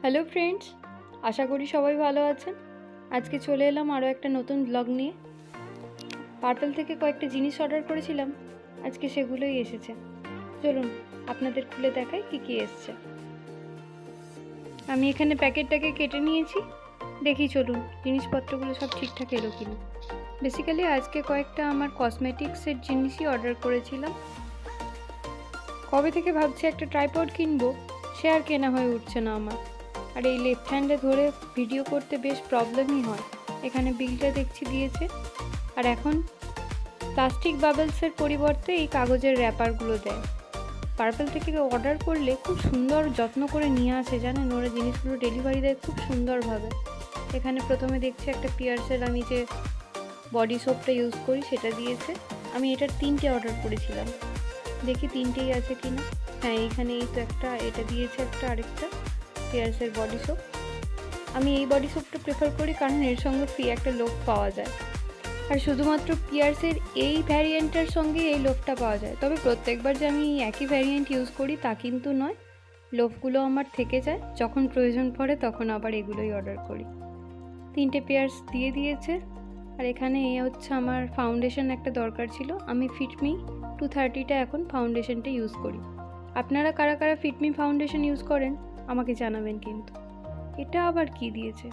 Hello friends, আশা করি সবাই ভালো আছেন। আজকে চলে এলাম আরও একটা নতুন ব্লগ নিয়ে। পার্পল থেকে কয়েকটা জিনিস অর্ডার করেছিলাম, আজকে সেগুলোই এসেছে। চলুন আপনাদের খুলে দেখাই কী কী এসছে। আমি এখানে প্যাকেটটাকে কেটে নিয়েছি, দেখি চলুন জিনিসপত্রগুলো সব ঠিকঠাক এলো কিনা। বেসিক্যালি আজকে কয়েকটা আমার কসমেটিক্সের জিনিসই অর্ডার করেছিলাম। কবে থেকে ভাবছি একটা ট্রাইপড কিনবো, সে আর কেনা হয়ে উঠছে না আমার। আর এই লেফট হ্যান্ডে ধরে ভিডিও করতে বেশ প্রবলেমই হয়। এখানে বিলটা দেখছি দিয়েছে, আর এখন প্লাস্টিক বাবলসের পরিবর্তে এই কাগজের র্যাপারগুলো দেয়। পার্পল থেকে অর্ডার করলে খুব সুন্দর যত্ন করে নিয়ে আসে, জানেন, ওরা জিনিসগুলো ডেলিভারি দেয় খুব সুন্দরভাবে। এখানে প্রথমে দেখছি একটা পিয়ার্সের আমি যে বডি সোপটা ইউজ করি সেটা দিয়েছে। আমি এটার 3টে অর্ডার করেছিলাম, দেখি 3টেই আছে কিনা। হ্যাঁ, এইখানে এই তো একটা, এটা দিয়েছে একটা, আরেকটা পিয়ার্সের বডি সোপ। আমি এই বডি সোপটা প্রেফার করি কারণ এর সঙ্গে ফ্রি একটা লোভ পাওয়া যায়, আর শুধুমাত্র পিয়ার্সের এই ভ্যারিয়েন্টের সঙ্গে এই লোভটা পাওয়া যায়। তবে প্রত্যেকবার যে আমি একই ভ্যারিয়েন্ট ইউজ করি তা কিন্তু নয়, লোভগুলো আমার থেকে যায়, যখন প্রয়োজন পড়ে তখন আবার এগুলোই অর্ডার করি। 3টে পিয়ার্স দিয়ে দিয়েছে। আর এখানে এই হচ্ছে আমার ফাউন্ডেশন একটা দরকার ছিল, আমি ফিটমি 230টা এখন ফাউন্ডেশনটা ইউজ করি। আপনারা কারা কারা ফিটমি ফাউন্ডেশন ইউজ করেন আমাকে জানাবেন কিন্তু। এটা আবার কি দিয়েছে।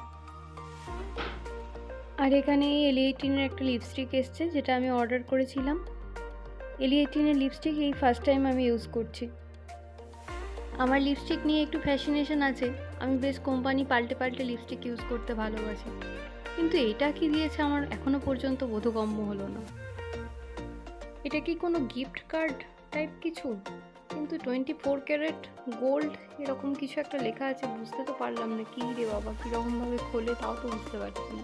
আর এখানে এই L18-এর একটা লিপস্টিক এসছে, যেটা আমি অর্ডার করেছিলাম। L18-এর লিপস্টিক এই ফার্স্ট টাইম আমি ইউজ করছি। আমার লিপস্টিক নিয়ে একটু ফ্যাসিনেশন আছে, আমি বেশ কোম্পানি পাল্টে পাল্টে লিপস্টিক ইউজ করতে ভালোবাসি, কিন্তু এটা কি দিয়েছে আমার এখনও পর্যন্ত বোধগম্য হলো না। এটা কি কোনো গিফট কার্ড টাইপ কিছু? কিন্তু 24 ক্যারেট গোল্ড এরকম কিছু একটা লেখা আছে, বুঝতে তো পারলাম না কী রে বাবা, কীরকমভাবে খোলে তাও তো বুঝতে পারছি না।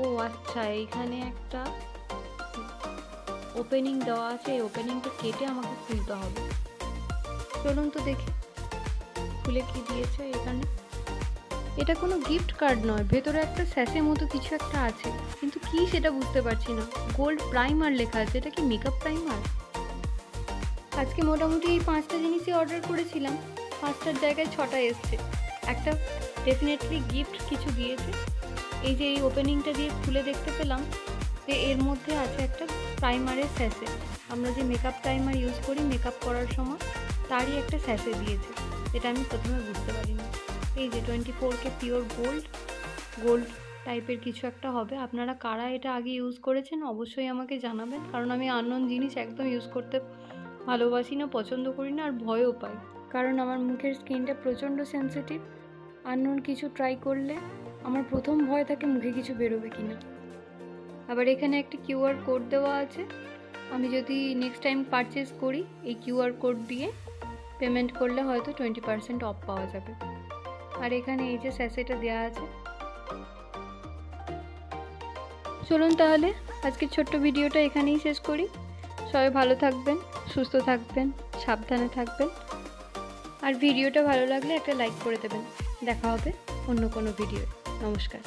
ও আচ্ছা, এইখানে একটা ওপেনিং দেওয়া আছে, এই ওপেনিংটা কেটে আমাকে খুলতে হবে। চলুন তো দেখি খুলে কি দিয়েছে এখানে। এটা কোনো গিফট কার্ড নয়, ভেতরে একটা স্যাসে মতো কিছু একটা আছে, কিন্তু কি সেটা বুঝতে পারছি না। গোল্ড প্রাইমার লেখা আছে, এটা কি মেকআপ প্রাইমার? আজকে মোটামুটি এই 5টা জিনিসই অর্ডার করেছিলাম, 5টার জায়গায় 6টা এসছে। একটা ডেফিনেটলি গিফট কিছু দিয়েছে। এই যে এই ওপেনিংটা দিয়ে খুলে দেখতে পেলাম যে এর মধ্যে আছে একটা প্রাইমারের স্যাসে। আমরা যে মেকআপ প্রাইমার ইউজ করি মেকআপ করার সময়, তারই একটা স্যাসে দিয়েছে, যেটা আমি প্রথমে বুঝতে পারিনি। এই যে 24K পিওর গোল্ড টাইপের কিছু একটা হবে। আপনারা কারা এটা আগে ইউজ করেছেন অবশ্যই আমাকে জানাবেন, কারণ আমি আননোন জিনিস একদম ইউজ করতে ভালোবাসি না, পছন্দ করি না, আর ভয়ও পাই, কারণ আমার মুখের স্কিনটা প্রচণ্ড সেন্সিটিভ। আননোন কিছু ট্রাই করলে আমার প্রথম ভয় থাকে মুখে কিছু বেরোবে কিনা। আবার এখানে একটা QR কোড দেওয়া আছে, আমি যদি নেক্সট টাইম পারচেস করি এই QR কোড দিয়ে পেমেন্ট করলে হয়তো 20% অফ পাওয়া যাবে। আর এখানে এই যে স্যাসেটা দেওয়া আছে। চলুন তাহলে আজকের ছোট্ট ভিডিওটা এখানেই শেষ করি। সবাই ভালো থাকবেন, সুস্থ থাকবেন, সাবধানে থাকবেন, আর ভিডিওটা ভালো লাগলে একটা লাইক করে দেবেন। দেখা হবে অন্য কোনো ভিডিও। নমস্কার।